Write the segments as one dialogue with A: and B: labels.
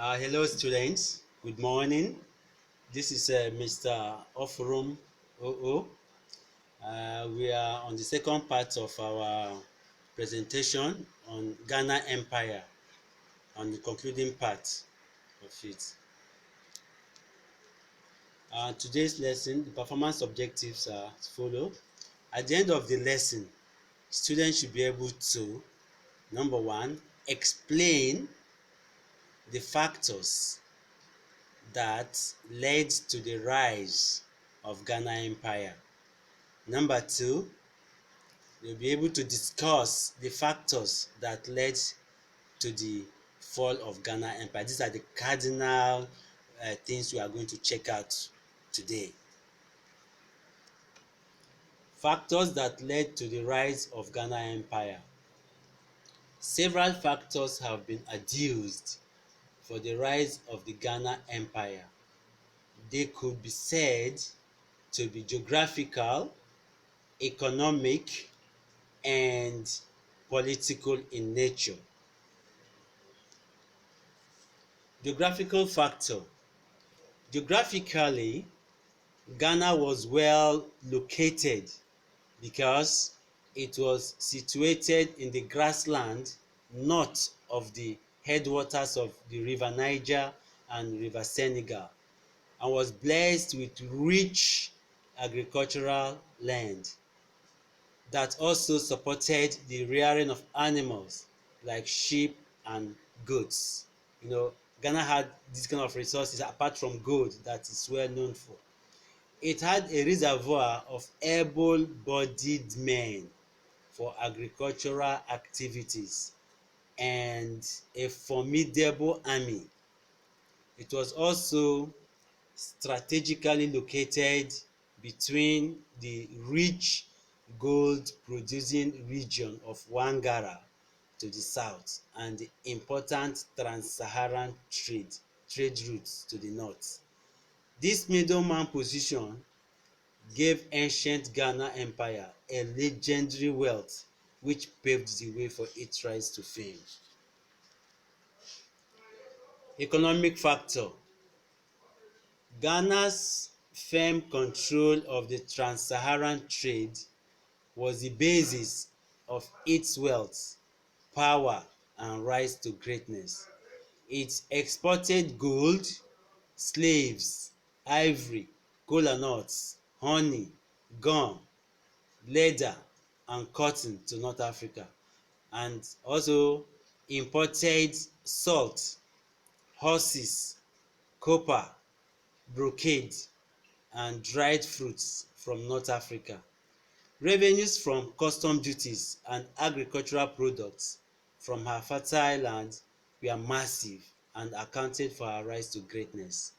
A: Hello, students. Good morning. This is Mr. Offroom OO. We are on the second part of our presentation on Ghana Empire, on the concluding part of it. Today's lesson, the performance objectives are as follow. At the end of the lesson, students should be able to, number one, explain the factors that led to the rise of Ghana Empire. Number two, you'll be able to discuss the factors that led to the fall of Ghana Empire. These are the cardinal things we are going to check out today. Factors that led to the rise of Ghana Empire. Several factors have been adduced for the rise of the Ghana Empire. They could be said to be geographical, economic, and political in nature. Geographical factor. Geographically, Ghana was well located because it was situated in the grassland north of the headwaters of the River Niger and River Senegal, and was blessed with rich agricultural land that also supported the rearing of animals like sheep and goats. Ghana had this kind of resources apart from gold that is well known for. It had a reservoir of able-bodied men for agricultural activities and a formidable army. It was also strategically located between the rich gold-producing region of Wangara to the south and the important trans-Saharan trade routes to the north. This middleman position gave ancient Ghana Empire a legendary wealth which paved the way for its rise to fame. Economic factor. Ghana's firm control of the trans-Saharan trade was the basis of its wealth, power, and rise to greatness. It exported gold, slaves, ivory, kola nuts, honey, gum, leather, and cotton to North Africa, and also imported salt, horses, copper, brocade, and dried fruits from North Africa. Revenues from custom duties and agricultural products from her fertile land were massive and accounted for her rise to greatness.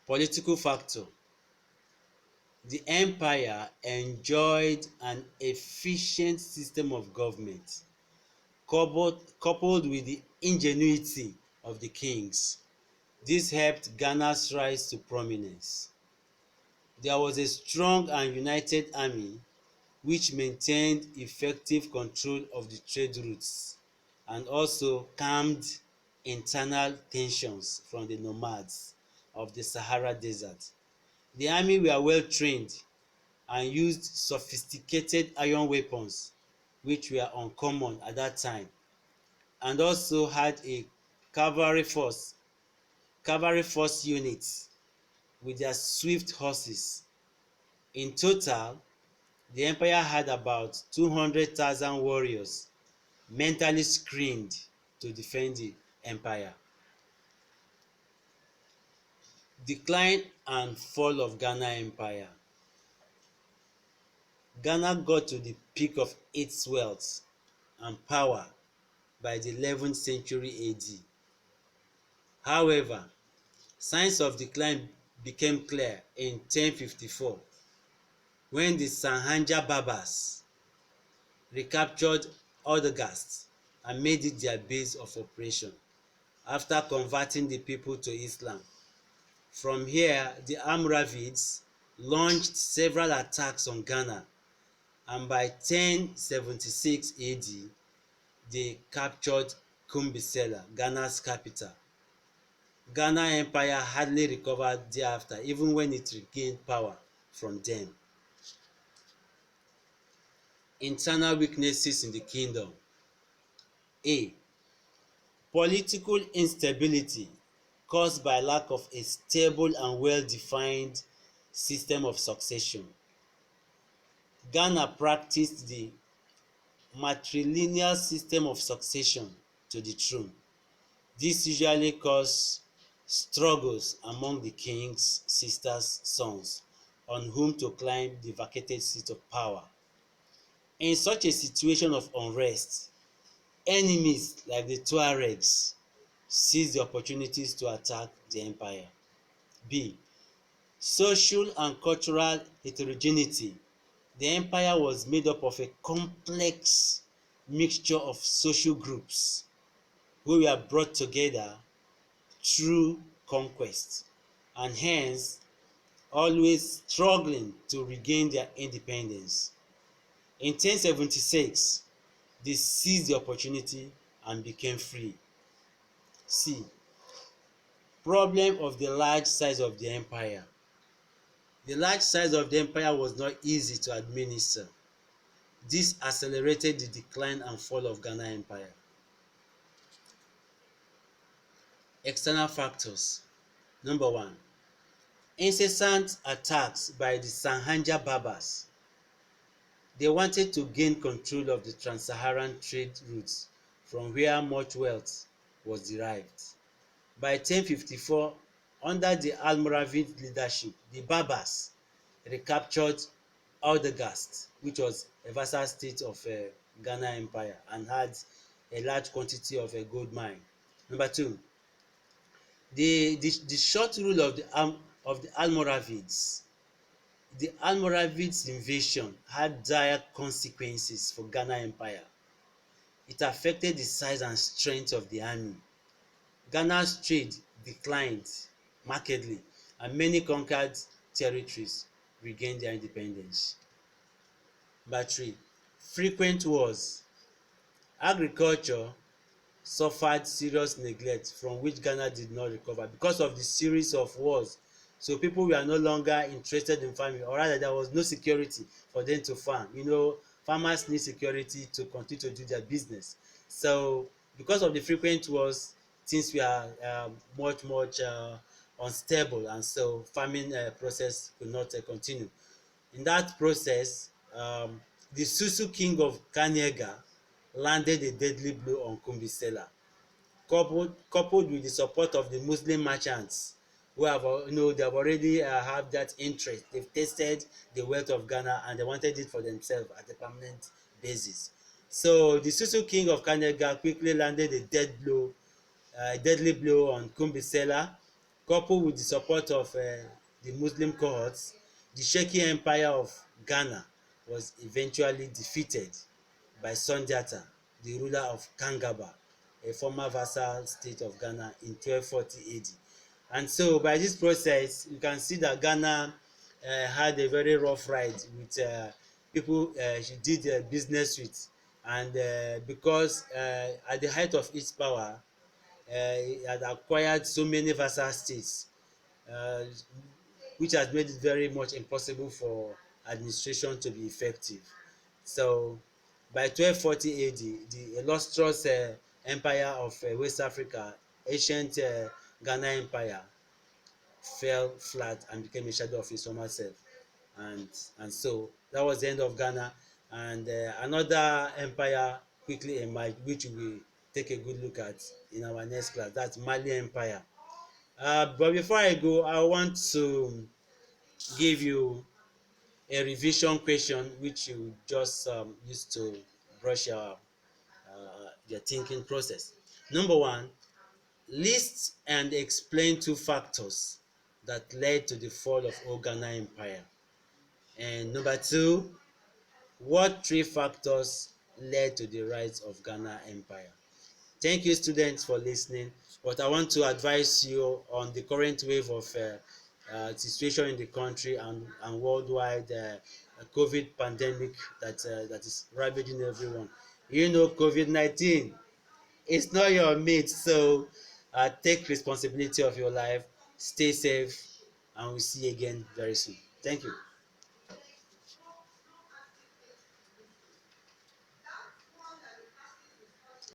A: Political factor. The empire enjoyed an efficient system of government, coupled with the ingenuity of the kings. This helped Ghana's rise to prominence. There was a strong and united army which maintained effective control of the trade routes and also calmed internal tensions from the nomads of the Sahara Desert. The army were well trained and used sophisticated iron weapons which were uncommon at that time, and also had a cavalry force units with their swift horses. In total, the empire had about 200,000 warriors mentally screened to defend the empire. Decline and fall of Ghana Empire. Ghana got to the peak of its wealth and power by the 11th century AD. However, signs of decline became clear in 1054 when the Sanhanja Berbers recaptured Oldagast and made it their base of operation after converting the people to Islam. From here, the Almoravids launched several attacks on Ghana, and by 1076 AD, they captured Kumbisela, Ghana's capital. Ghana Empire hardly recovered thereafter, even when it regained power from them. Internal weaknesses in the kingdom. A. Political instability caused by lack of a stable and well-defined system of succession. Ghana practiced the matrilineal system of succession to the throne. This usually caused struggles among the king's sisters' sons on whom to climb the vacated seat of power. In such a situation of unrest, enemies like the Tuaregs seized the opportunities to attack the empire. B. Social and cultural heterogeneity. The empire was made up of a complex mixture of social groups who were brought together through conquest and hence always struggling to regain their independence. In 1076, they seized the opportunity and became free. C. Problem of the large size of the empire. The large size of the empire was not easy to administer. This accelerated the decline and fall of Ghana Empire. External factors. Number one, incessant attacks by the Sanhanja Berbers. They wanted to gain control of the trans-Saharan trade routes from where much wealth was derived. By 1054, under the Almoravid leadership, the Berbers recaptured Aldegast, which was a vassal state of Ghana Empire and had a large quantity of gold mine. Number two, the short rule of the Almoravids. The Almoravids invasion had dire consequences for Ghana Empire. It affected the size and strength of the army. Ghana's trade declined markedly and many conquered territories regained their independence. Number three, frequent wars. Agriculture suffered serious neglect from which Ghana did not recover because of the series of wars. So people were no longer interested in farming, or rather there was no security for them to farm. Farmers need security to continue to do their business. So because of the frequent wars, things were much unstable, and so farming process could not continue. In that process, the Susu king of Kaniega landed a deadly blow on Kumbisela, coupled with the support of the Muslim merchants who have they have already have that interest. They've tasted the wealth of Ghana and they wanted it for themselves at a permanent basis. So the Susu king of Kanega quickly landed a deadly blow on Kumbisela, coupled with the support of the Muslim cohorts. The shaky empire of Ghana was eventually defeated by Sundiata, the ruler of Kangaba, a former vassal state of Ghana, in 1240 AD. And so by this process, you can see that Ghana had a very rough ride with people she did business with. And because at the height of its power, it had acquired so many vassal states, uh, which has made it very much impossible for administration to be effective. So by 1240 AD, the illustrious empire of West Africa, ancient Ghana Empire, fell flat and became a shadow of its former self. And so that was the end of Ghana. And another empire quickly emerged, which we will take a good look at in our next class. That's Mali Empire. But before I go, I want to give you a revision question which you just use to brush your thinking process. Number one, list and explain two factors that led to the fall of old Ghana Empire. And number two, what three factors led to the rise of Ghana Empire? Thank you, students, for listening. But I want to advise you on the current wave of situation in the country and worldwide COVID pandemic that is ravaging everyone. COVID-19 It's not your mate. So take responsibility of your life, stay safe, and we'll see you again very soon. Thank you.